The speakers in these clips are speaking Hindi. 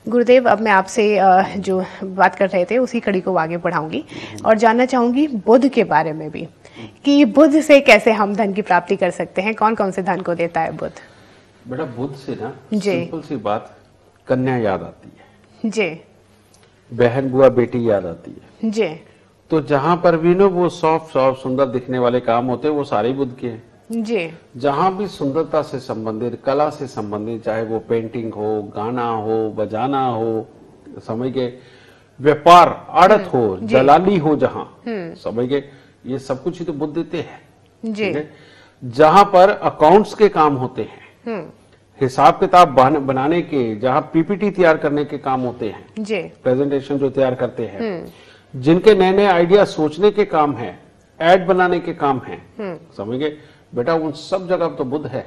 गुरुदेव, अब मैं आपसे जो बात कर रहे थे उसी कड़ी को आगे बढ़ाऊंगी और जानना चाहूंगी बुध के बारे में भी, कि बुध से कैसे हम धन की प्राप्ति कर सकते हैं, कौन कौन से धन को देता है बुध? बेटा बुध से ना जी। सिंपल सी बात, कन्या याद आती है जी बहन बुआ बेटी याद आती है। जी तो जहां पर भी ना वो सॉफ्ट सॉफ्ट सुंदर दिखने वाले काम होते हैं वो सारे ही बुध के हैं। जी जहां भी सुंदरता से संबंधित, कला से संबंधित, चाहे वो पेंटिंग हो, गाना हो, बजाना हो, समझ के व्यापार आड़त हो, दलाली हो, जहां समझ के ये सब कुछ ही तो बुध देते हैं। जी ठीक है? जहां पर अकाउंट्स के काम होते हैं, हिसाब किताब बनाने के, जहां पीपीटी तैयार करने के काम होते हैं, जी प्रेजेंटेशन जो तैयार करते हैं, जिनके नए नए आइडिया सोचने के काम है, एड बनाने के काम है, समझ गए बेटा, उन सब जगह तो बुध है।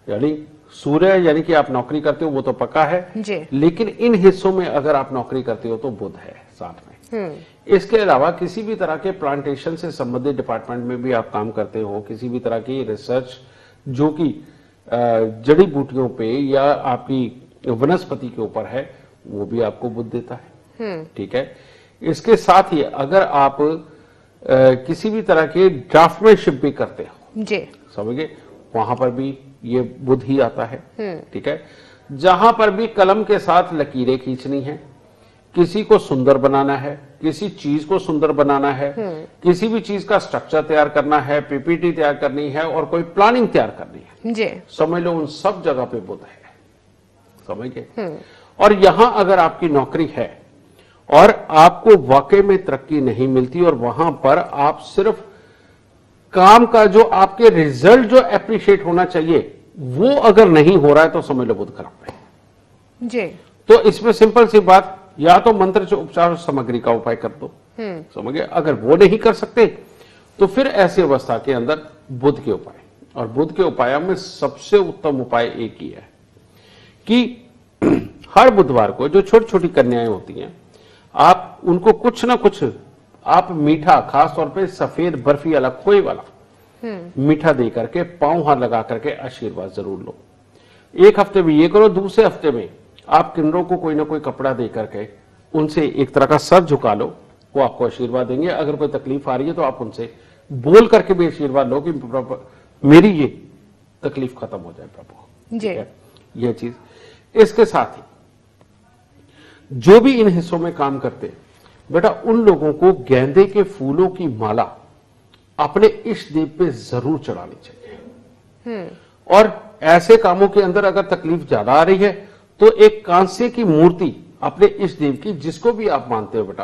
यानी सूर्य, यानी कि आप नौकरी करते हो वो तो पक्का है जी। लेकिन इन हिस्सों में अगर आप नौकरी करते हो तो बुध है साथ में। इसके अलावा किसी भी तरह के प्लांटेशन से संबंधित डिपार्टमेंट में भी आप काम करते हो, किसी भी तरह की रिसर्च जो कि जड़ी बूटियों पे या आपकी वनस्पति के ऊपर है, वो भी आपको बुध देता है। ठीक है, इसके साथ ही अगर आप किसी भी तरह के ड्राफ्टमैनशिप भी करते हो, जी, समझिए, वहां पर भी ये बुध ही आता है। ठीक है, जहां पर भी कलम के साथ लकीरें खींचनी है, किसी को सुंदर बनाना है, किसी चीज को सुंदर बनाना है, किसी भी चीज का स्ट्रक्चर तैयार करना है, पीपीटी तैयार करनी है और कोई प्लानिंग तैयार करनी है, जी, समझ लो उन सब जगह पे बुध है। समझ गए? और यहां अगर आपकी नौकरी है और आपको वाकई में तरक्की नहीं मिलती और वहां पर आप सिर्फ काम का जो आपके रिजल्ट जो एप्रिशिएट होना चाहिए वो अगर नहीं हो रहा है तो समझ लो बुध खराब है। जी, तो इसमें सिंपल सी बात, या तो मंत्र से उपचार सामग्री का उपाय कर दो, समझ गए। अगर वो नहीं कर सकते तो फिर ऐसी अवस्था के अंदर बुध के उपाय, और बुध के उपाय में सबसे उत्तम उपाय एक ही है कि हर बुधवार को जो छोटी छोटी कन्याएं होती हैं, आप उनको कुछ ना कुछ आप मीठा, खास तौर पे सफेद बर्फी वाला, खोए वाला मीठा दे करके, पांव हाथ लगा करके आशीर्वाद जरूर लो। एक हफ्ते में ये करो, दूसरे हफ्ते में आप किन्नरों को कोई ना कोई कपड़ा दे करके उनसे एक तरह का सर झुका लो, वो आपको आशीर्वाद देंगे। अगर कोई तकलीफ आ रही है तो आप उनसे बोल करके भी आशीर्वाद लो कि मेरी ये तकलीफ खत्म हो जाए प्रभु। जी, ये चीज। इसके साथ ही जो भी इन हिस्सों में काम करते बेटा, उन लोगों को गेंदे के फूलों की माला अपने इष्ट देव पे जरूर चढ़ानी चाहिए। और ऐसे कामों के अंदर अगर तकलीफ ज्यादा आ रही है तो एक कांसे की मूर्ति अपने इष्ट देव की, जिसको भी आप मानते हो बेटा,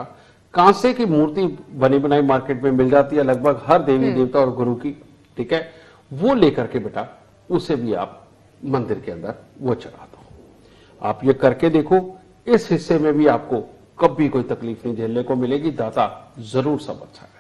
कांसे की मूर्ति बनी बनाई मार्केट में मिल जाती है लगभग हर देवी देवता और गुरु की। ठीक है, वो लेकर के बेटा उसे भी आप मंदिर के अंदर वो चढ़ा दो। आप ये करके देखो, इस हिस्से में भी आपको कभी कोई तकलीफ नहीं झेलने को मिलेगी। दाता जरूर सब अच्छा है।